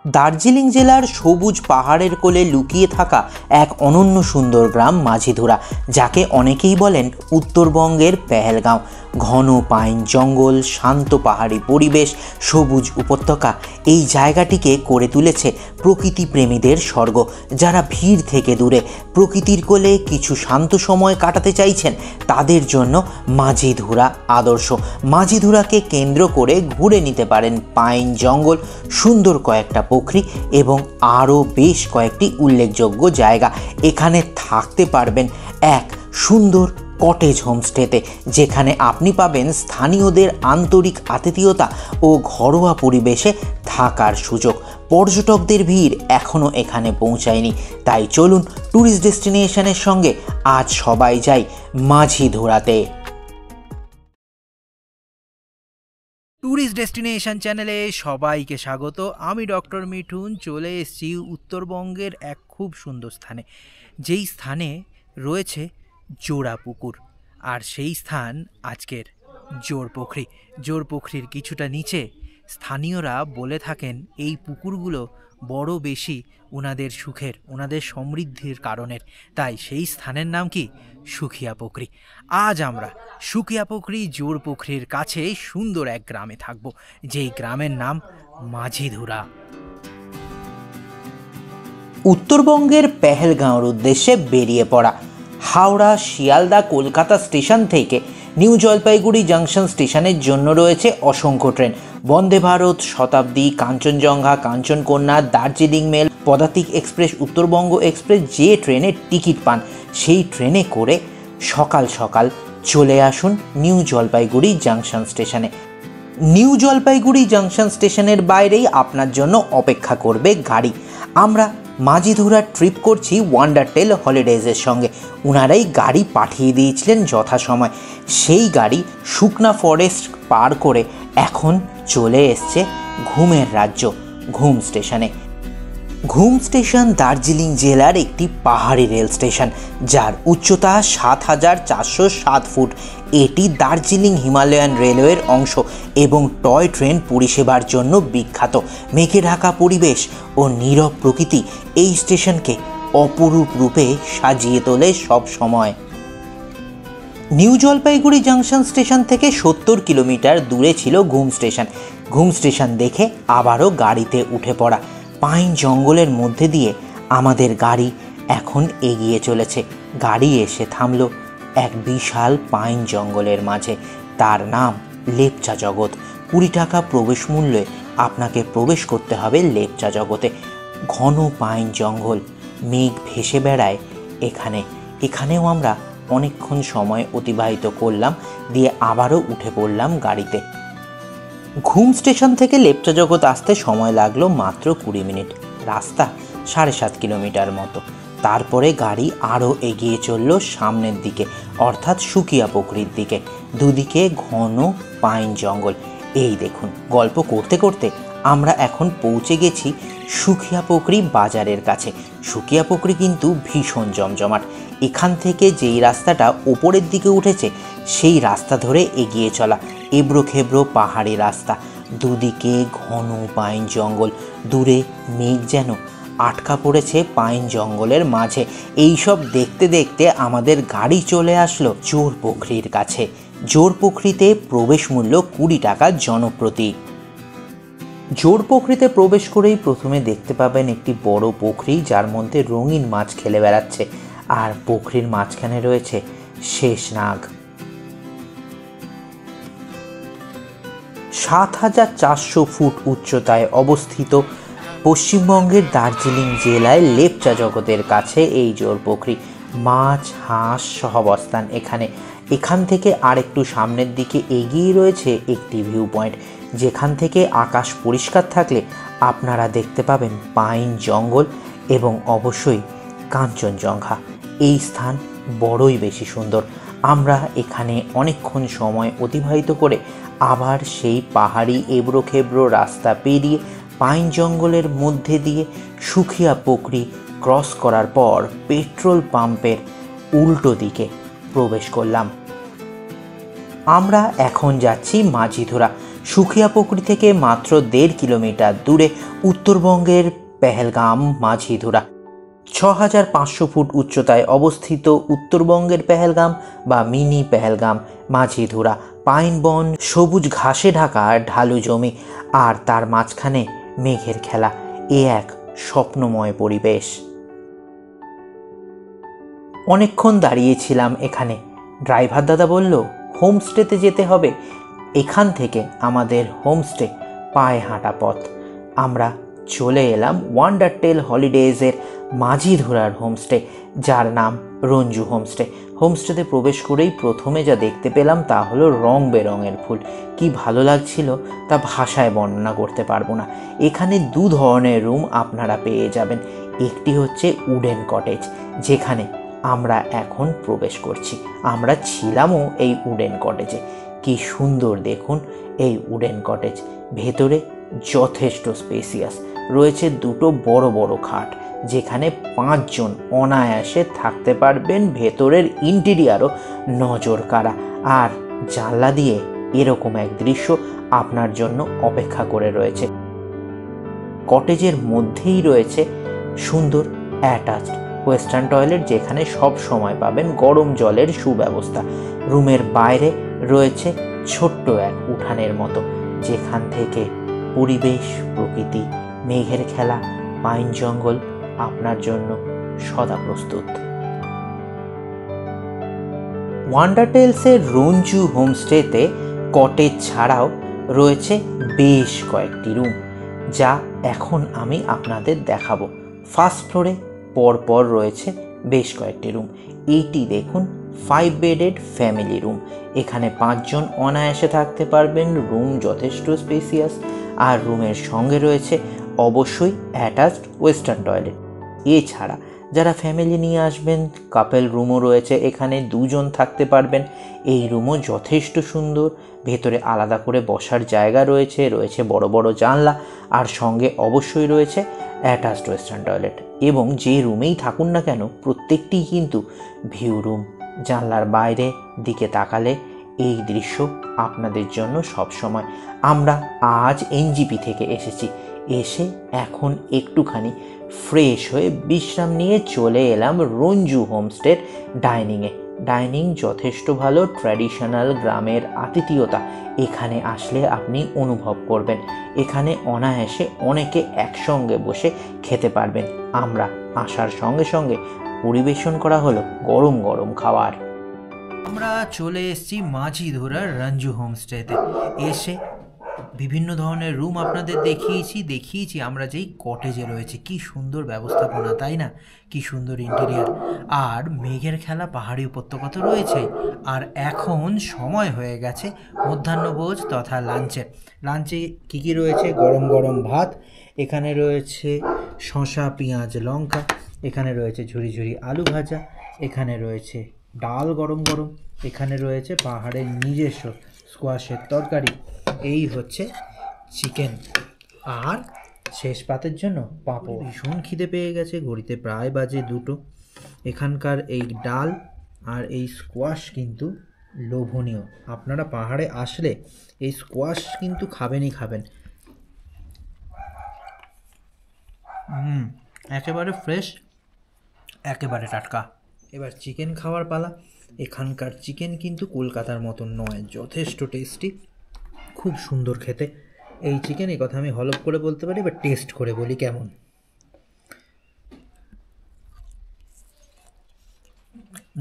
দার্জিলিং জেলার সবুজ পাহাড়ের কোলে লুকিয়ে থাকা এক অনন্য সুন্দর গ্রাম মাঝিধুরা, যাকে অনেকেই বলেন উত্তরবঙ্গের পেহেলগাঁও। ঘন পাইন জঙ্গল, শান্ত পাহাড়ি পরিবেশ, সবুজ উপত্যকা এই জায়গাটিকে করে তুলেছে প্রকৃতি প্রেমীদের স্বর্গ। যারা ভিড় থেকে দূরে প্রকৃতির কোলে কিছু শান্ত সময় কাটাতে চাইছেন, তাদের জন্য মাঝিধুরা আদর্শ। মাঝিধুরাকে কেন্দ্র করে ঘুরে নিতে পারেন পাইন জঙ্গল, সুন্দর কয়েকটা পুকুরি এবং আরও বেশ কয়েকটি উল্লেখযোগ্য জায়গা। এখানে থাকতে পারবেন এক সুন্দর কটেজ হোমস্টেতে, যেখানে আপনি পাবেন স্থানীয়দের আন্তরিক আতিথেয়তা ও ঘরোয়া পরিবেশে থাকার সুযোগ। পর্যটকদের ভিড় এখনও এখানে পৌঁছায়নি, তাই চলুন ট্যুরিস্ট ডেস্টিনেশনের সঙ্গে আজ সবাই যাই মাঝিধুরাতে। ট্যুরিস্ট ডেস্টিনেশন চ্যানেলে সবাইকে স্বাগত। আমি ডক্টর মিঠুন চলে এসেছি উত্তরবঙ্গের এক খুব সুন্দর স্থানে, যেই স্থানে রয়েছে জোড়া পুকুর। আর সেই স্থান আজকের জোরপোখরি। জোরপোখরির কিছুটা নিচে স্থানীয়রা বলে থাকেন এই পুকুরগুলো বড় বেশি ওনাদের সুখের, ওনাদের সমৃদ্ধির কারণের। তাই সেই স্থানের নাম কি? সুখিয়া পুকুরি। আজ আমরা সুখিয়া পুকুরি জোরপোখরির কাছে সুন্দর এক গ্রামে থাকব, যেই গ্রামের নাম মাঝিধুরা। উত্তরবঙ্গের পেহেলগাঁওর উদ্দেশ্যে বেরিয়ে পড়া হাওড়া, শিয়ালদা, কলকাতা স্টেশন থেকে নিউ জলপাইগুড়ি জাংশন স্টেশনের জন্য রয়েছে অসংখ্য ট্রেন। বন্দে ভারত, শতাব্দী, কাঞ্চনজঙ্ঘা, কাঞ্চনকন্যা, দার্জিলিং মেল, পদাতিক এক্সপ্রেস, উত্তরবঙ্গ এক্সপ্রেস। যে ট্রেনের টিকিট পান সেই ট্রেনে করে সকাল সকাল চলে আসুন নিউ জলপাইগুড়ি জাংশন স্টেশনে। নিউ জলপাইগুড়ি জাংশন স্টেশনের বাইরেই আপনার জন্য অপেক্ষা করবে গাড়ি। আমরা মাঝিধুরা ট্রিপ করছি ওয়ান্ডারটেল হলিডেজের সঙ্গে। ওনারাই গাড়ি পাঠিয়ে দিয়েছিলেন যথাসময়। সেই গাড়ি শুকনা ফরেস্ট পার করে এখন চলে এসছে ঘুমের রাজ্য, ঘুম স্টেশনে। ঘুম স্টেশন দার্জিলিং জেলার একটি পাহাড়ি রেল স্টেশন, যার উচ্চতা ৭,৪০৭ ফুট। এটি দার্জিলিং হিমালয়ান রেলওয়ের অংশ এবং টয় ট্রেন পরিষেবার জন্য বিখ্যাত। মেঘে ঢাকা পরিবেশ ও নীরব প্রকৃতি এই স্টেশনকে অপরূপ রূপে সাজিয়ে তোলে সব সময়। নিউ জলপাইগুড়ি জাংশন স্টেশন থেকে ৭০ কিলোমিটার দূরে ছিল ঘুম স্টেশন। ঘুম স্টেশন দেখে আবারও গাড়িতে উঠে পড়া। পাইন জঙ্গলের মধ্যে দিয়ে আমাদের গাড়ি এখন এগিয়ে চলেছে। গাড়ি এসে থামলো এক বিশাল পাইন জঙ্গলের মাঝে। তার নাম লেপচা জগৎ। ২০ টাকা প্রবেশ মূল্যে আপনাকে প্রবেশ করতে হবে লেপচা জগতে। ঘন পাইন জঙ্গল, মেঘ ভেসে বেড়ায় এখানেও আমরা অনেকক্ষণ সময় অতিবাহিত করলাম, দিয়ে আবারও উঠে পড়লাম গাড়িতে। ঘুম স্টেশন থেকে লেপচা জগৎ আসতে সময় লাগলো মাত্র ২০ মিনিট। রাস্তা ৭.৫ কিলোমিটার মতো। তারপরে গাড়ি আরও এগিয়ে চলল সামনের দিকে, অর্থাৎ সুখিয়া পুকুরির দিকে। দুদিকে ঘন পাইন জঙ্গল। এই দেখুন, গল্প করতে করতে আমরা এখন পৌঁছে গেছি সুখিয়া পুকুরি বাজারের কাছে। সুখিয়া পুকুরি কিন্তু ভীষণ জমজমাট। এখান থেকে যেই রাস্তাটা ওপরের দিকে উঠেছে সেই রাস্তা ধরে এগিয়ে চলা এবড়ো খেবড়ো পাহাড়ি রাস্তা। দুদিকে ঘন পাইন জঙ্গল, দূরে মেঘ যেন আটকা পড়েছে পাইন জঙ্গলের মাঝে। এইসব দেখতে দেখতে আমাদের গাড়ি চলে আসলো জোরপোখরির কাছে। জোরপোখরিতে প্রবেশ মূল্য ২০ টাকা জনপ্রতি। জোরপোখরিতে প্রবেশ করেই প্রথমে দেখতে পাবেন একটি বড় পুকুরি, যার মধ্যে রঙিন মাছ খেলে বেড়াচ্ছে। আর পুকুরির মাঝখানে রয়েছে শেষনাগ। ৭,৪০০ ফুট উচ্চতায় অবস্থিত পশ্চিমবঙ্গের দার্জিলিং জেলায় লেপচা জগতের কাছে এই জোরপোখরি। মাছ, হাঁস সহাবস্থান এখান থেকে আরেকটু সামনের দিকে এগিয়ে রয়েছে একটি ভিউ পয়েন্ট, যেখান থেকে আকাশ পরিষ্কার থাকলে আপনারা দেখতে পাবেন পাইন জঙ্গল এবং অবশ্যই কাঞ্চনজঙ্ঘা। এই স্থান বড়ই বেশি সুন্দর। আমরা এখানে অনেকক্ষণ সময় অতিবাহিত করে আবার সেই পাহাড়ি এবড়ো খেবড়ো রাস্তা পেরিয়ে পাইন জঙ্গলের মধ্যে দিয়ে সুখিয়া পুকুরি ক্রস করার পর পেট্রোল পাম্পের উল্টো দিকে প্রবেশ করলাম। আমরা এখন যাচ্ছি মাঝিধুরা। সুখিয়াপুকুরি থেকে মাত্র 1.5 কিলোমিটার দূরে উত্তরবঙ্গের পেহেলগাম মাঝিধুরা। 6500 ফুট উচ্চতায় অবস্থিত উত্তরবঙ্গের পেহেলগাম বা মিনি পেহেলগাম মাঝিধুরা পাইন বন, সবুজ ঘাসে ঢাকা ঢালু জমি, আর তার মাঝখানে মেঘের খেলা। এ এক স্বপ্নময় পরিবেশ। অনেকক্ষণ দাঁড়িয়েছিলাম এখানে। ড্রাইভার দাদা বলল হোমস্টেতে যেতে হবে। এখান থেকে আমাদের হোমস্টে পায়ে হাঁটা পথ। আমরা চলে এলাম ওয়ান্ডারটেল হলিডেজের মাঝিধুরার হোমস্টে, যার নাম রঞ্জু হোমস্টে। হোমস্টেতে প্রবেশ করেই প্রথমে যা দেখতে পেলাম তা হলো রং বেরঙের ফুল। কি ভালো লাগছিল তা ভাষায় বর্ণনা করতে পারবো না। এখানে 2 ধরনের রুম আপনারা পেয়ে যাবেন। একটি হচ্ছে উডেন কটেজ, যেখানে আমরা এখন প্রবেশ করছি। আমরা ছিলামও এই উডেন কটেজে। কি সুন্দর দেখুন এই উডেন কটেজ। ভেতরে যথেষ্ট স্পেসিয়াস। রয়েছে 2টো বড় বড় খাট, যেখানে 5 জন অনায়াসে থাকতে পারবেন। ভেতরের ইন্টেরিয়ারও নজর কাড়া, আর জানলা দিয়ে এরকম এক দৃশ্য আপনার জন্য অপেক্ষা করে রয়েছে। কটেজের মধ্যেই রয়েছে সুন্দর অ্যাটাচড ওয়েস্টার্ন টয়লেট, যেখানে সব সময় পাবেন গরম জলের সুব্যবস্থা। রুমের বাইরে রয়েছে ছোট্ট এক উঠানের মতো, যেখান থেকে পরিবেশ, প্রকৃতি, মেঘের খেলা, পাইন জঙ্গল আপনার জন্য সদা প্রস্তুত। ওয়ান্ডারটেলসের রঞ্জু হোমস্টেতে কটেজ ছাড়াও রয়েছে বেশ কয়েকটি রুম, যা এখন আমি আপনাদের দেখাবো। ফার্স্ট ফ্লোরে পরপর রয়েছে বেশ কয়েকটি রুম। এইটি দেখুন 5 বেডেড ফ্যামিলি রুম। এখানে 5 জন অনায়াসে থাকতে পারবেন। রুম যথেষ্ট স্পেসিয়াস, আর রুমের সঙ্গে রয়েছে অবশ্যই অ্যাটাচড ওয়েস্টার্ন টয়লেট। এছাড়া যারা ফ্যামিলি নিয়ে আসবেন, কাপেল রুমও রয়েছে। এখানে 2 জন থাকতে পারবেন। এই রুমও যথেষ্ট সুন্দর। ভেতরে আলাদা করে বসার জায়গা রয়েছে, রয়েছে বড় বড় জানলা, আর সঙ্গে অবশ্যই রয়েছে অ্যাটাচড ওয়েস্টার্ন টয়লেট। এবং যে রুমেই থাকুন না কেন, প্রত্যেকটিই কিন্তু ভিউ রুম। জানলার বাইরে দিকে তাকালে এই দৃশ্য আপনাদের জন্য সব সময়। আমরা আজ এনজিপি থেকে এসেছি। এসে এখন একটুখানি ফ্রেশ হয়ে বিশ্রাম নিয়ে চলে এলাম রঞ্জু হোমস্টের ডাইনিংয়ে। ডাইনিং যথেষ্ট ভালো। ট্র্যাডিশনাল গ্রামের আতিথেয়তা এখানে আসলে আপনি অনুভব করবেন। এখানে অনায়াসে অনেকে একসঙ্গে বসে খেতে পারবেন। আমরা আসার সঙ্গে সঙ্গে পরিবেশন করা হলো গরম গরম খাবার। আমরা চলে এসেছি মাঝিধুরার রঞ্জু হোমস্টেতে। এসে বিভিন্ন ধরনের রুম আপনাদের দেখিয়েছি আমরা যেই কটেজে রয়েছে। কি সুন্দর ব্যবস্থাপনা, তাই না? কি সুন্দর ইন্টেরিয়ার। আর মেঘের খেলা পাহাড়ি উপত্যকা তো রয়েছেই। আর এখন সময় হয়ে গেছে মধ্যাহ্নভোজ তথা লাঞ্চে কী কী রয়েছে? গরম গরম ভাত, এখানে রয়েছে শসা, পেঁয়াজ, লঙ্কা, এখানে রয়েছে ঝুরি ঝুরি আলু ভাজা, এখানে রয়েছে ডাল গরম গরম, এখানে রয়েছে পাহাড়ের নিজস্ব স্কোয়াশের তরকারি, এই হচ্ছে চিকেন, আর শেষ পাতের জন্য পাঁপড়। ভীষণ খিদে পেয়ে গেছে, ঘড়িতে প্রায় বাজে 2টো। এখানকার এই ডাল আর এই স্কোয়াশ কিন্তু লোভনীয়। আপনারা পাহাড়ে আসলে এই স্কোয়াশ কিন্তু খাবেনই খাবেন। একেবারে ফ্রেশ, একেবারে টাটকা। এবার চিকেন খাওয়ার পালা। এখানকার চিকেন কিন্তু কলকাতার মতন নয়, যথেষ্ট টেস্টি, খুব সুন্দর খেতে এই চিকেন। এই কথা আমি হলফ করে বলতে পারি, বা টেস্ট করে বলি কেমন।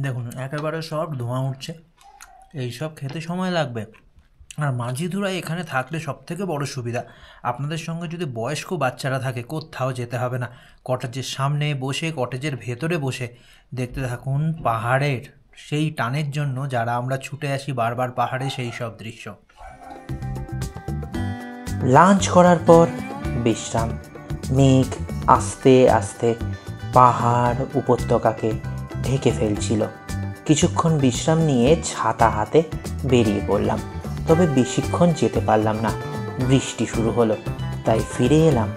দেখুন একেবারে সব ধোঁয়া উঠছে। এইসব খেতে সময় লাগবে। আর মাঝিধুরায় এখানে থাকলে সবথেকে বড় সুবিধা, আপনাদের সঙ্গে যদি বয়স্ক বাচ্চারা থাকে কোথাও যেতে হবে না। কটেজের সামনে বসে, কটেজের ভেতরে বসে দেখতে থাকুন পাহাড়ের সেই টানের জন্য যারা আমরা ছুটে আসি বারবার পাহাড়ে, সেই সব দৃশ্য। লাঞ্চ করার পর বিশ্রাম। মেঘ আস্তে আস্তে পাহাড় উপত্যকাকে ঢেকে ফেলছিল। কিছুক্ষণ বিশ্রাম নিয়ে ছাতা হাতে বেরিয়ে পড়লাম। তবে বেশিক্ষণ যেতে পারলাম না, বৃষ্টি শুরু হলো। তাই ফিরে এলাম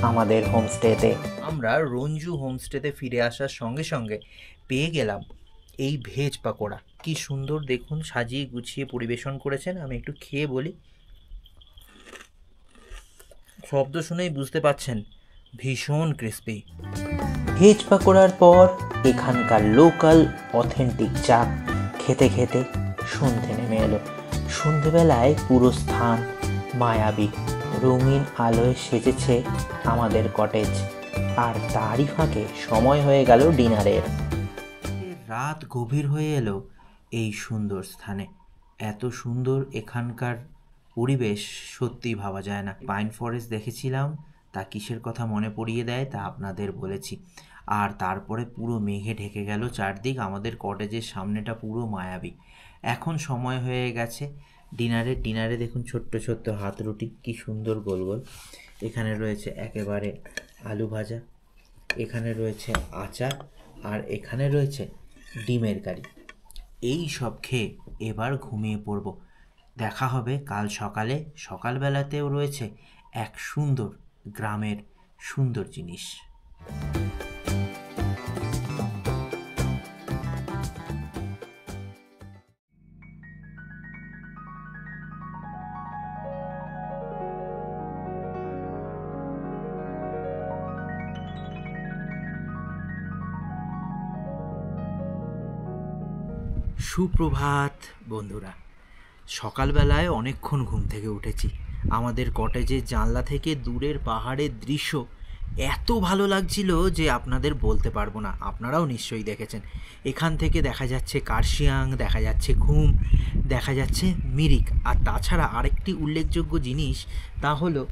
আমাদের হোমস্টেতে। আমরা রঞ্জু হোমস্টেতে ফিরে আসার সঙ্গে সঙ্গে পেয়ে গেলাম এই ভেজ পাকোড়া। কি সুন্দর দেখুন, সাজিয়ে গুছিয়ে পরিবেশন করেছেন। আমি একটু খেয়ে বলি। শব্দ শুনেই বুঝতে পাচ্ছেন ভীষণ ক্রিস্পি। ভেজ পাকোড়ার পর এখানকার লোকাল অথেন্টিক চা খেতে খেতে সন্ধে নেমে এলো। সন্ধেবেলায় পুরো স্থান মায়াবী রঙিন আলোয় সেজেছে আমাদের কটেজ, আর তারই ফাঁকে সময় হয়ে গেল ডিনারের। রাত গভীর হয়ে এলো এই সুন্দর স্থানে। এত সুন্দর এখানকার পরিবেশ সত্যিই ভাবা যায় না। পাইন ফরেস্ট দেখেছিলাম, তা কিসের কথা মনে পড়িয়ে দেয় তা আপনাদের বলেছি। আর তারপরে পুরো মেঘে ঢেকে গেল চারদিক, আমাদের কটেজের সামনেটা পুরো মায়াবী। এখন সময় হয়ে গেছে ডিনারে দেখুন ছোট্ট ছোট্ট হাত রুটি কি সুন্দর গোল গোল। এখানে রয়েছে একেবারে আলু ভাজা, এখানে রয়েছে আচার, আর এখানে রয়েছে ডিমের কারি। এই সব খেয়ে এবার ঘুমিয়ে পড়ব। দেখা হবে কাল সকালে। সকালবেলাতেও রয়েছে এক সুন্দর গ্রামের সুন্দর জিনিস। সুপ্রভাত বন্ধুরা। সকালবেলায় অনেকক্ষণ ঘুম থেকে উঠেছি। আমাদের কটেজের জানলা থেকে দূরের পাহাড়ের দৃশ্য এত ভালো লাগছিল যে আপনাদের বলতে পারবো না। আপনারাও নিশ্চয়ই দেখেছেন। এখান থেকে দেখা যাচ্ছে কার্শিয়াং, দেখা যাচ্ছে ঘুম, দেখা যাচ্ছে মিরিক। আর তাছাড়া আরেকটি উল্লেখযোগ্য জিনিস, তা হলো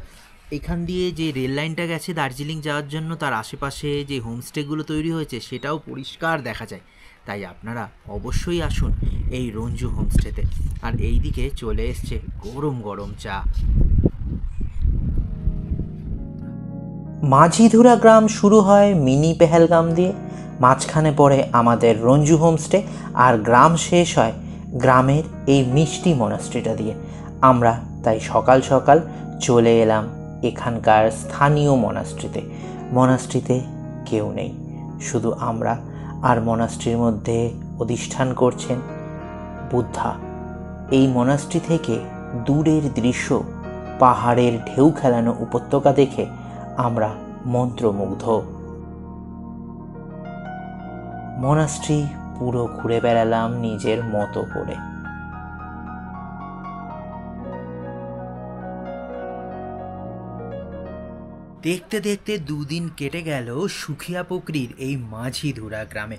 এখান দিয়ে যে রেল লাইনটা গেছে দার্জিলিং যাওয়ার জন্য, তার আশেপাশে যে হোমস্টেগুলো তৈরি হয়েছে সেটাও পরিষ্কার দেখা যায়। তাই আপনারা অবশ্যই আসুন এই রঞ্জু হোমস্টেতে। আর এই দিকে চলে এসছে গরম গরম চা। মাঝিধুরা গ্রাম শুরু হয় মিনি পেহেলগাম দিয়ে, মাঝখানে পড়ে আমাদের রঞ্জু হোমস্টে, আর গ্রাম শেষ হয় গ্রামের এই মিষ্টি মনাস্ট্রিটা দিয়ে। আমরা তাই সকাল সকাল চলে এলাম এখানকার স্থানীয় মনাস্ট্রিতে কেউ নেই, শুধু আমরা। আর মনাস্ট্রির মধ্যে অধিষ্ঠান করছেন বুদ্ধা। এই মনাস্ট্রি থেকে দূরের দৃশ্য, পাহাড়ের ঢেউ খেলানো উপত্যকা দেখে আমরা মন্ত্রমুগ্ধ। মনাস্ট্রি পুরো ঘুরে বেড়ালাম নিজের মতো করে। দেখতে দেখতে দুদিন কেটে গেল সুখিয়াপুকুরির এই মাঝিধুরা গ্রামে।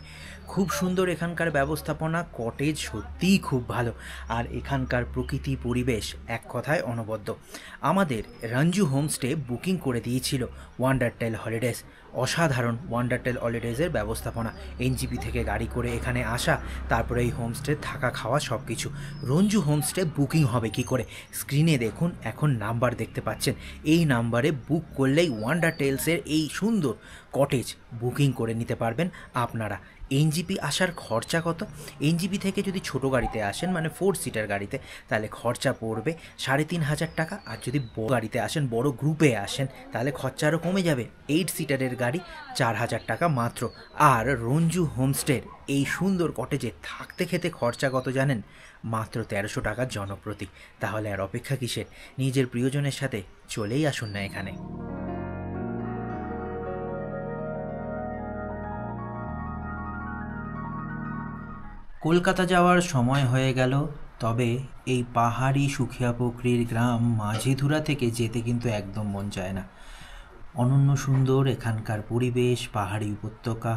খুব সুন্দর এখানকার ব্যবস্থাপনা, কটেজ সত্যিই খুব ভালো, আর এখানকার প্রকৃতি পরিবেশ এক কথায় অনবদ্য। আমাদের রঞ্জু হোমস্টে বুকিং করে দিয়েছিল ওয়ান্ডারটেল হলিডেজ। অসাধারণ ওয়ান্ডারটেল হলিডেজের ব্যবস্থাপনা। এনজিপি থেকে গাড়ি করে এখানে আসা, তারপরে এই হোমস্টে থাকা খাওয়া সব কিছু। রঞ্জু হোমস্টে বুকিং হবে কি করে? স্ক্রিনে দেখুন এখন নাম্বার দেখতে পাচ্ছেন। এই নাম্বারে বুক করলেই ওয়ান্ডারটেলসের এই সুন্দর কটেজ বুকিং করে নিতে পারবেন আপনারা। এনজিপি আসার খরচা কত? এনজিপি থেকে যদি ছোটো গাড়িতে আসেন, মানে 4 সিটার গাড়িতে, তাহলে খরচা পড়বে 3,500 টাকা। আর যদি বড় গাড়িতে আসেন, বড় গ্রুপে আসেন, তাহলে খরচা আরও কমে যাবে। 8 সিটারের গাড়ি 4,000 টাকা মাত্র। আর রঞ্জু হোমস্টের এই সুন্দর কটেজে থাকতে খেতে খরচা কত জানেন? মাত্র 1300 টাকা জনপ্রতি। তাহলে আর অপেক্ষা কিসের? নিজের প্রিয়জনের সাথে চলেই আসুন না এখানে। কলকাতা যাওয়ার সময় হয়ে গেল, তবে এই পাহাড়ি সুখিয়াপুকুরির গ্রাম মাঝিধুরা থেকে যেতে কিন্তু একদম মন চায় না। অনন্য সুন্দর এখানকার পরিবেশ, পাহাড়ি উপত্যকা,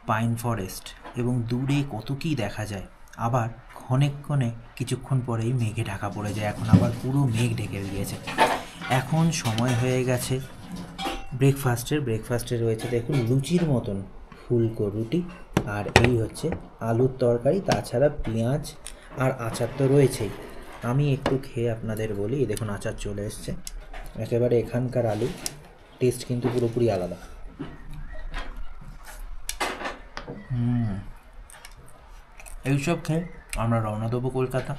পাইন ফরেস্ট, এবং দূরে কত কী দেখা যায়। আবার ক্ষণে কিছুক্ষণ পরেই মেঘে ঢাকা পড়ে যায়। এখন আবার পুরো মেঘ ঢেকে গিয়েছে। এখন সময় হয়ে গেছে ব্রেকফাস্টে রয়েছে দেখুন লুচির মতন ফুলকো রুটি, আর এই হচ্ছে আলুর তরকারি, তাছাড়া পেঁয়াজ আর আচার তো রয়েছেই। আমি একটু খেয়ে আপনাদের বলি। দেখুন আচার চলে এসছে। একেবারে এখানকার আলু টেস্ট কিন্তু পুরোপুরি আলাদা। এইসব খেয়ে আমরা রওনা দেবো কলকাতা।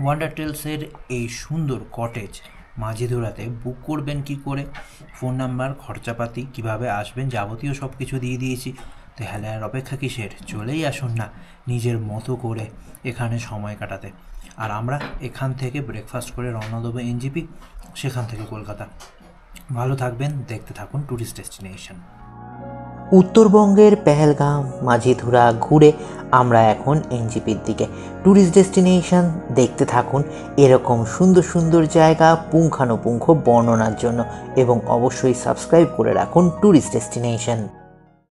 ওয়ান্ডারটেলসের এই সুন্দর কটেজ মাঝিধুরাতে বুক করবেন কি করে, ফোন নাম্বার, খরচাপাতি, কিভাবে আসবেন, যাবতীয় সব কিছু দিয়ে দিয়েছি। তাহলে আর অপেক্ষা কিসের? চলেই আসুন না নিজের মতো করে এখানে সময় কাটাতে। আর আমরা এখান থেকে ব্রেকফাস্ট করে রওনা দেবো এনজিপি, সেখান থেকে কলকাতা। ভালো থাকবেন, দেখতে থাকুন ট্যুরিস্ট ডেস্টিনেশন। উত্তরবঙ্গের পেহেলগাঁও মাঝিধুরা ঘুরে আমরা এখন এনজিপির দিকে। ট্যুরিস্ট ডেস্টিনেশন দেখতে থাকুন এরকম সুন্দর সুন্দর জায়গা পুঙ্খানুপুঙ্খ বর্ণনার জন্য, এবং অবশ্যই সাবস্ক্রাইব করে রাখুন ট্যুরিস্ট ডেস্টিনেশন।